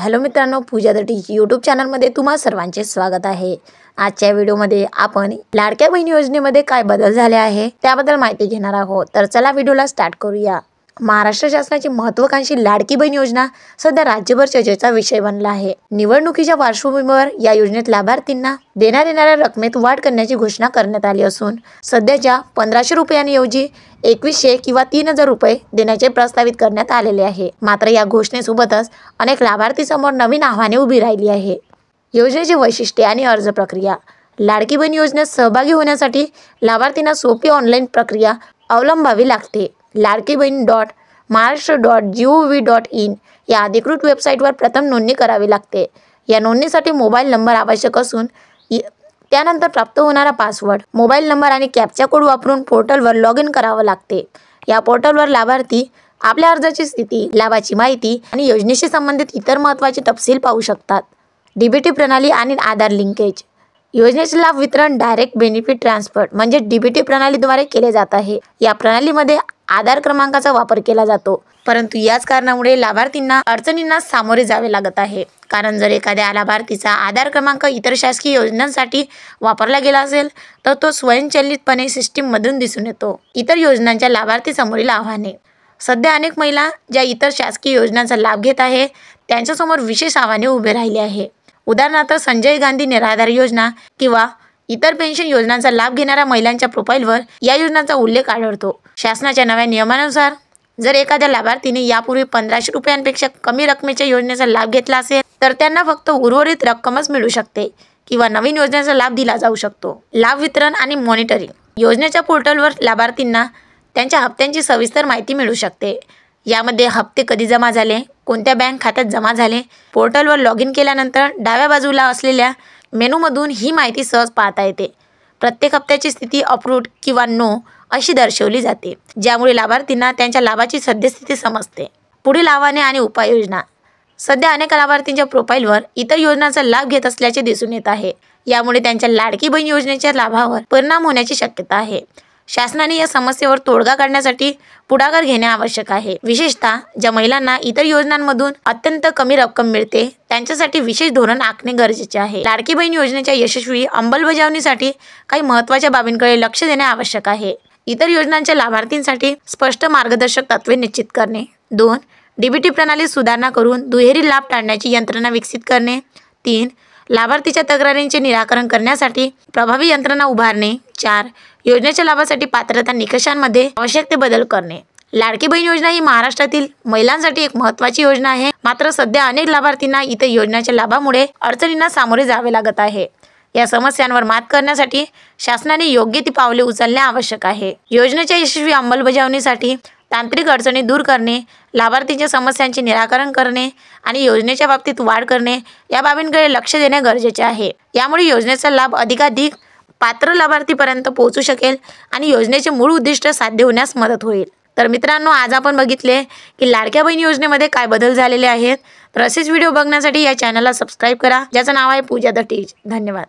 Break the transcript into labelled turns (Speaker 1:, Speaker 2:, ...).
Speaker 1: Hello मित्रांनो, पूजा the teach YouTube चॅनलमध्ये तुम्हा सर्वांचे स्वागत आहे। आजच्या व्हिडिओमध्ये आपण लाडक्या बहीण योजनेमध्ये काय बदल झाले आहे त्याबद्दल माहिती घेणार आहोत। तर चला व्हिडिओला स्टार्ट करूया। महाराष्ट्र शासनाची महत्त्वाकांक्षी लाडकी बहीण योजना सध्या राज्यभर चर्चेचा विषय बनला आहे। निवडणुकीच्या पार्श्वभूमीवर या योजनेत लाभार्थींना देण्यात येणाऱ्या रकमेत वाढ करण्याची घोषणा करण्यात आली असून सध्याच्या 1500 रुपयांऐवजी 2100 किंवा 3000 रुपये देण्याचे प्रस्तावित करण्यात आलेले आहे। मात्र या घोषणेसोबतच अनेक लाभार्थींसमोर नवीन आव्हाने उभी राहिली आहे। योजनेची वैशिष्ट्ये आणि अर्ज प्रक्रिया। लाडकी बहीण योजनेत सहभागी होण्यासाठी लाभार्थींना सोपी ऑनलाईन प्रक्रिया अवलंबावी लागते। ladkibaheen.maharashtra.gov.in या अधिकृत वेबसाईटवर प्रथम नोंदणी करावी लागते। या नोंदणीसाठी मोबाईल नंबर आवश्यक असून त्यानंतर प्राप्त होणारा पासवर्ड, मोबाईल नंबर आणि कॅप्चा कोड वापरून पोर्टलवर लॉग इन करावं लागते। या पोर्टलवर लाभार्थी आपल्या अर्जाची स्थिती, लाभाची माहिती आणि योजनेशी संबंधित इतर महत्त्वाचे तपशील पाहू शकतात। डीबीटी प्रणाली आणि आधार लिंकेज। योजनेचे लाभ वितरण डायरेक्ट बेनिफिट ट्रान्सफर म्हणजे डीबीटी प्रणालीद्वारे केले जात आहे। या प्रणालीमध्ये आधार क्रमांकाचा वापर केला जातो, परंतु याच कारणामुळे लाभार्थींना अडचणींना सामोरे जावे लागत आहे। कारण जर एखाद्या लाभार्थीचा आधार क्रमांक इतर शासकीय योजनांसाठी वापरला गेला असेल तर तो स्वयंचलितपणे सिस्टीममधून दिसून येतो। इतर योजनांच्या लाभार्थी समोरील आव्हाने। सध्या अनेक महिला ज्या इतर शासकीय योजनांचा लाभ घेत आहे त्यांच्यासमोर विशेष आव्हाने उभे राहिले आहे। उदाहरणार्थ संजय गांधी निराधार योजना किंवा इतर पेन्शन योजनांचा लाभ घेणाऱ्या महिलांच्या प्रोफाईलवर या योजनांचा उल्लेख आढळतो। शासनाच्या नव्या नियमानुसार जर एखाद्या लाभार्थीने यापूर्वी 1500 रुपयांपेक्षा कमी रकमेच्या योजनेचा लाभ घेतला असेल तर त्यांना फक्त उर्वरित रक्कमच मिळू शकते किंवा नवीन योजनेचा लाभ दिला जाऊ शकतो। लाभ वितरण आणि मॉनिटरिंग। योजनेच्या पोर्टलवर लाभार्थींना त्यांच्या हप्त्यांची सविस्तर माहिती मिळू शकते। यामध्ये हप्ते कधी जमा झाले, कोणत्या बँक खात्यात जमा झाले। पोर्टलवर लॉग इन केल्यानंतर डाव्या बाजूला असलेल्या मेनूमधून ही माहिती सहज पाहता येते। प्रत्येक हप्त्याची स्थिती अप्रूव्ड किंवा नो अशी दर्शवली जाते, ज्यामुळे लाभार्थींना त्यांच्या लाभाची सद्यस्थिती समजते। पुढील आव्हाने आणि उपाययोजना। सध्या अनेक लाभार्थींच्या प्रोफाईलवर इतर योजनांचा लाभ घेत असल्याचे दिसून येत आहे। यामुळे त्यांच्या लाडकी बहीण योजनेच्या लाभावर परिणाम होण्याची शक्यता आहे। शासनाने या समस्येवर तोडगा काढण्यासाठी पुढाकार घेणे आवश्यक आहे। विशेषतः ज्या महिलांना इतर योजनांमधून अत्यंत कमी रक्कम मिळते त्यांच्यासाठी विशेष धोरण आखणे गरजेचे आहे। लाडकी बहीण योजनेच्या यशस्वी अंमलबजावणीसाठी काही महत्त्वाच्या बाबींकडे लक्ष देणे आवश्यक आहे। इतर योजनांच्या लाभार्थींसाठी स्पष्ट मार्गदर्शक तत्त्वे निश्चित करणे। 2. डीबीटी प्रणाली सुधारणा करून दुहेरी लाभ टाळण्याची यंत्रणा विकसित करणे। 3. लाभार्थीच्या तक्रारींचे निराकरण करण्यासाठी प्रभावी यंत्रणा उभारणे। 4. योजनेच्या लाभासाठी पात्रता निकषांमध्ये आवश्यक ते बदल करणे। लाडकी बहीण योजना ही महाराष्ट्रातील महिलांसाठी एक महत्त्वाची योजना आहे। मात्र सध्या अनेक लाभार्थींना इतर योजनेच्या लाभामुळे अडचणींना सामोरे जावे लागत आहे। या समस्यांवर मात करण्यासाठी शासनाने योग्य ती पावले उचलणे आवश्यक आहे। योजनेच्या यशस्वी अंमलबजावणीसाठी तांत्रिक अडचणी दूर करणे, लाभार्थींच्या समस्यांचे निराकरण करणे आणि योजनेच्या बाबतीत वाढ करणे या बाबींकडे लक्ष देणे गरजेचे आहे। यामुळे योजनेचा लाभ अधिकाधिक पात्र लाभार्थीपर्यंत पोहोचू शकेल आणि योजनेचे मूळ उद्दिष्ट साध्य होण्यास मदत होईल। तर मित्रांनो, आज आपण बघितले की लाडक्या बहीण योजनेमध्ये काय बदल झालेले आहेत। तर असेच व्हिडिओ बघण्यासाठी या चॅनलला सबस्क्राईब करा, ज्याचं नाव आहे पूजा द टीच। धन्यवाद।